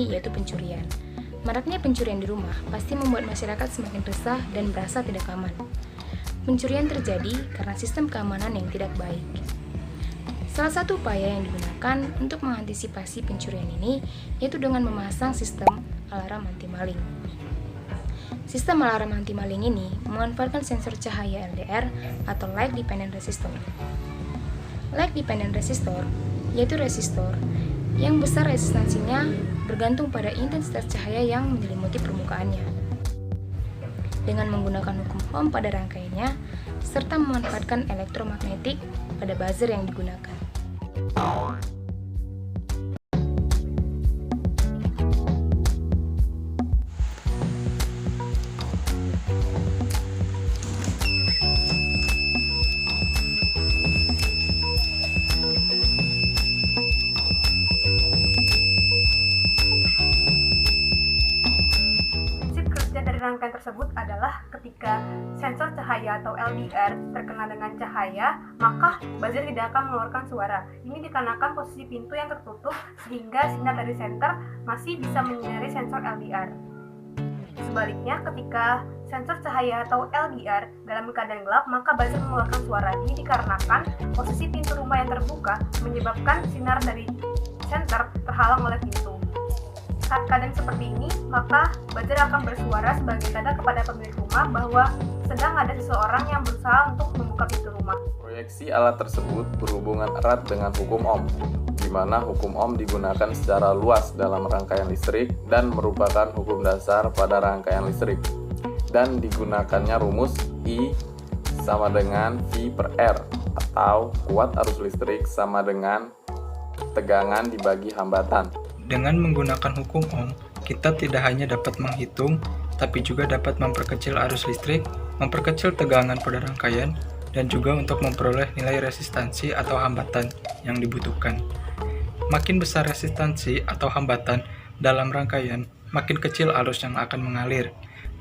ini yaitu pencurian. Maraknya pencurian di rumah pasti membuat masyarakat semakin resah dan merasa tidak aman. Pencurian terjadi karena sistem keamanan yang tidak baik. Salah satu upaya yang digunakan untuk mengantisipasi pencurian ini yaitu dengan memasang sistem alarm anti maling. Sistem alarm anti maling ini memanfaatkan sensor cahaya LDR atau Light Dependent Resistor. Light Dependent Resistor yaitu resistor yang besar resistansinya bergantung pada intensitas cahaya yang menyelimuti permukaannya. Dengan menggunakan hukum Ohm pada rangkaiannya, serta memanfaatkan elektromagnetik pada buzzer yang digunakan. Rangkaian tersebut adalah ketika sensor cahaya atau LDR terkena dengan cahaya, maka buzzer tidak akan mengeluarkan suara. Ini dikarenakan posisi pintu yang tertutup sehingga sinar dari senter masih bisa menyinari sensor LDR. Sebaliknya, ketika sensor cahaya atau LDR dalam keadaan gelap, maka buzzer mengeluarkan suara. Ini dikarenakan posisi pintu rumah yang terbuka menyebabkan sinar dari senter terhalang oleh pintu. Saat keadaan seperti ini, maka buzzer akan bersuara sebagai tanda kepada pemilik rumah bahwa sedang ada seseorang yang berusaha untuk membuka pintu rumah. Proyeksi alat tersebut berhubungan erat dengan hukum Ohm, di mana hukum Ohm digunakan secara luas dalam rangkaian listrik dan merupakan hukum dasar pada rangkaian listrik. Dan digunakannya rumus I sama dengan V per R, atau kuat arus listrik sama dengan tegangan dibagi hambatan. Dengan menggunakan hukum Ohm, kita tidak hanya dapat menghitung, tapi juga dapat memperkecil arus listrik, memperkecil tegangan pada rangkaian, dan juga untuk memperoleh nilai resistansi atau hambatan yang dibutuhkan. Makin besar resistansi atau hambatan dalam rangkaian, makin kecil arus yang akan mengalir.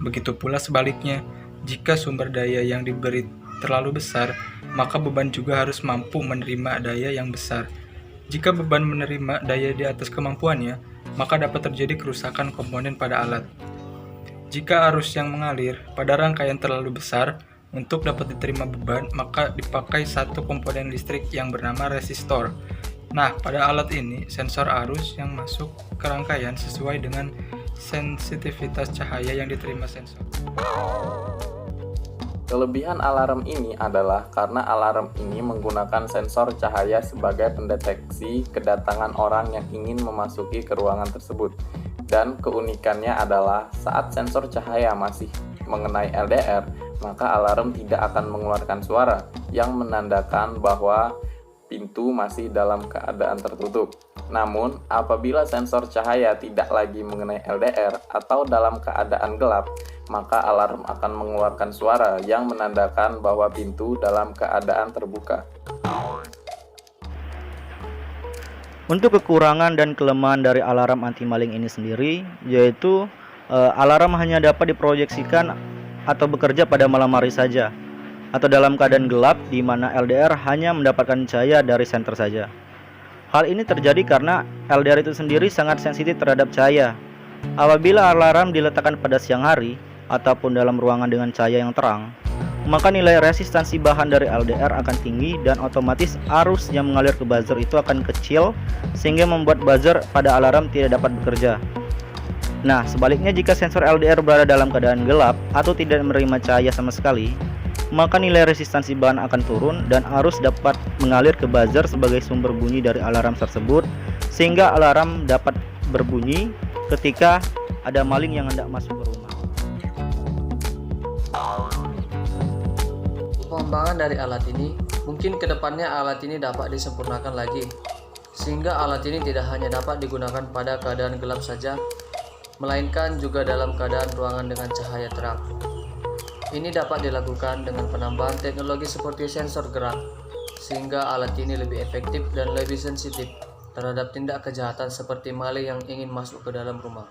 Begitu pula sebaliknya, jika sumber daya yang diberi terlalu besar, maka beban juga harus mampu menerima daya yang besar. Jika beban menerima daya di atas kemampuannya, maka dapat terjadi kerusakan komponen pada alat. Jika arus yang mengalir pada rangkaian terlalu besar untuk dapat diterima beban, maka dipakai satu komponen listrik yang bernama resistor. Nah, pada alat ini, sensor arus yang masuk ke rangkaian sesuai dengan sensitivitas cahaya yang diterima sensor. Kelebihan alarm ini adalah karena alarm ini menggunakan sensor cahaya sebagai pendeteksi kedatangan orang yang ingin memasuki ke ruangan tersebut. Dan keunikannya adalah saat sensor cahaya masih mengenai LDR, maka alarm tidak akan mengeluarkan suara yang menandakan bahwa pintu masih dalam keadaan tertutup. Namun, apabila sensor cahaya tidak lagi mengenai LDR atau dalam keadaan gelap, maka alarm akan mengeluarkan suara yang menandakan bahwa pintu dalam keadaan terbuka. Untuk kekurangan dan kelemahan dari alarm anti maling ini sendiri, yaitu alarm hanya dapat diproyeksikan atau bekerja pada malam hari saja, atau dalam keadaan gelap di mana LDR hanya mendapatkan cahaya dari senter saja. Hal ini terjadi karena LDR itu sendiri sangat sensitif terhadap cahaya. Apabila alarm diletakkan pada siang hari ataupun dalam ruangan dengan cahaya yang terang, maka nilai resistansi bahan dari LDR akan tinggi dan otomatis arus yang mengalir ke buzzer itu akan kecil sehingga membuat buzzer pada alarm tidak dapat bekerja. Nah, sebaliknya jika sensor LDR berada dalam keadaan gelap atau tidak menerima cahaya sama sekali, maka nilai resistansi bahan akan turun dan arus dapat mengalir ke buzzer sebagai sumber bunyi dari alarm tersebut, sehingga alarm dapat berbunyi ketika ada maling yang hendak masuk ke rumah. Pengembangan dari alat ini, mungkin kedepannya alat ini dapat disempurnakan lagi, sehingga alat ini tidak hanya dapat digunakan pada keadaan gelap saja, melainkan juga dalam keadaan ruangan dengan cahaya terang. Ini dapat dilakukan dengan penambahan teknologi seperti sensor gerak, sehingga alat ini lebih efektif dan lebih sensitif terhadap tindak kejahatan seperti maling yang ingin masuk ke dalam rumah.